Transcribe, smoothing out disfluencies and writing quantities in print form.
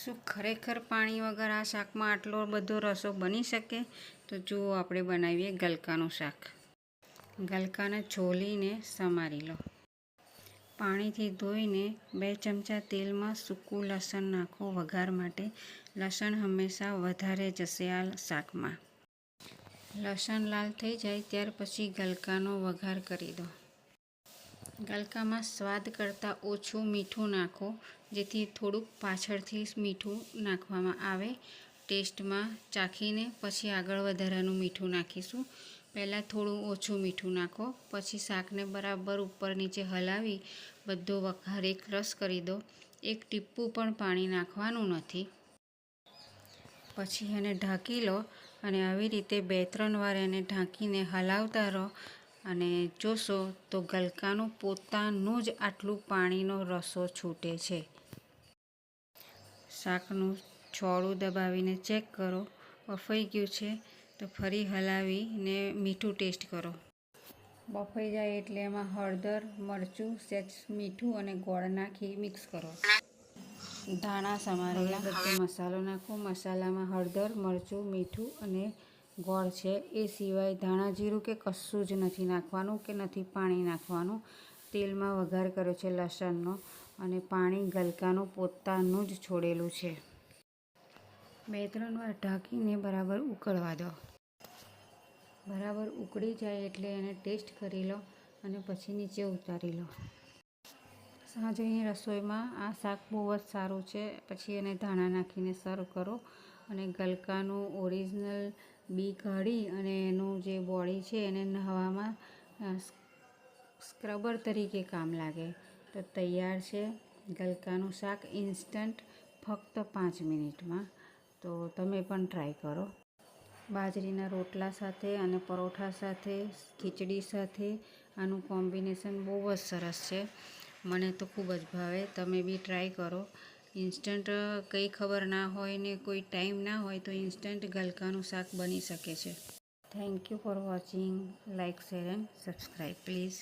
શું ખરેખર પાણી વગર આ શાકમાં આટલો બધો રસો બની શકે? તો જુઓ, આપણે બનાવીએ ગલકાનું શાક. ગલકાને છોલીને સમારી લો. પાણીથી ધોઈને 2 ચમચા તેલમાં સૂકું લસણ નાખો વઘાર માટે. લસણ હંમેશા વધારે જશે આ શાકમાં. લસણ લાલ થઈ જાય ત્યાર પછી ગલકાનો વઘાર કરી દો. ગલકામાં સ્વાદ કરતાં ઓછું મીઠું નાખો, જેથી થોડુંક પાછળથી મીઠું નાખવામાં આવે. ટેસ્ટમાં ચાખીને પછી આગળ વધારાનું મીઠું નાખીશું. પહેલાં થોડું ઓછું મીઠું નાખો, પછી શાકને બરાબર ઉપર નીચે હલાવી બધો વઘાર એક રસ કરી દો. એક ટીપું પણ પાણી નાખવાનું નથી. પછી એને ઢાંકી લો અને આવી રીતે 2-3 વાર એને ઢાંકીને હલાવતા રહો અને જોશો તો ગલકાનું પોતાનું જ આટલું પાણીનો રસો છૂટે છે. શાકનું છોડું દબાવીને ચેક કરો, બફાઈ ગયું છે તો ફરી હલાવીને મીઠું ટેસ્ટ કરો. બફાઈ જાય એટલે એમાં હળદર, મરચું, સહેજ મીઠું અને ગોળ નાખી મિક્સ કરો. ધાણા સમારેલા બધો મસાલો નાખો. મસાલામાં હળદર, મરચું, મીઠું અને ગોળ છે. એ સિવાય ધાણા જીરું કે કશું જ નથી નાખવાનું કે નથી પાણી નાખવાનું. તેલમાં વઘાર કર્યો છે લસણનો અને પાણી ગલકાનું પોતાનું જ છોડેલું છે. 2-3 વાર ઢાંકીને બરાબર ઉકળવા દો. બરાબર ઉકળી જાય એટલે એને ટેસ્ટ કરી લો અને પછી નીચે ઉતારી લો. સાંજની રસોઈમાં આ શાક બહુ જ સારું છે. પછી એને ધાણા નાખીને સર્વ કરો અને ગલકાનું ઓરિજિનલ બી કાઢી અને એનું જે બોડી છે એને નહાવામાં સ્ક્રબર તરીકે કામ લાગે. તો તૈયાર છે ગલકાનું શાક ઇન્સ્ટન્ટ, ફક્ત 5 મિનિટમાં. તો તમે પણ ટ્રાય કરો. બાજરીના રોટલા સાથે અને પરોઠા સાથે, ખીચડી સાથે આનું કોમ્બિનેશન બહુ જ સરસ છે. મને તો ખૂબ જ ભાવે. તમે બી ટ્રાય કરો. ઇન્સ્ટન્ટ કંઈ ખબર ના હોય ને કોઈ ટાઈમ ના હોય તો ઇન્સ્ટન્ટ ગલકાનું શાક બની શકે છે. Thank you for watching. Like, share and subscribe please.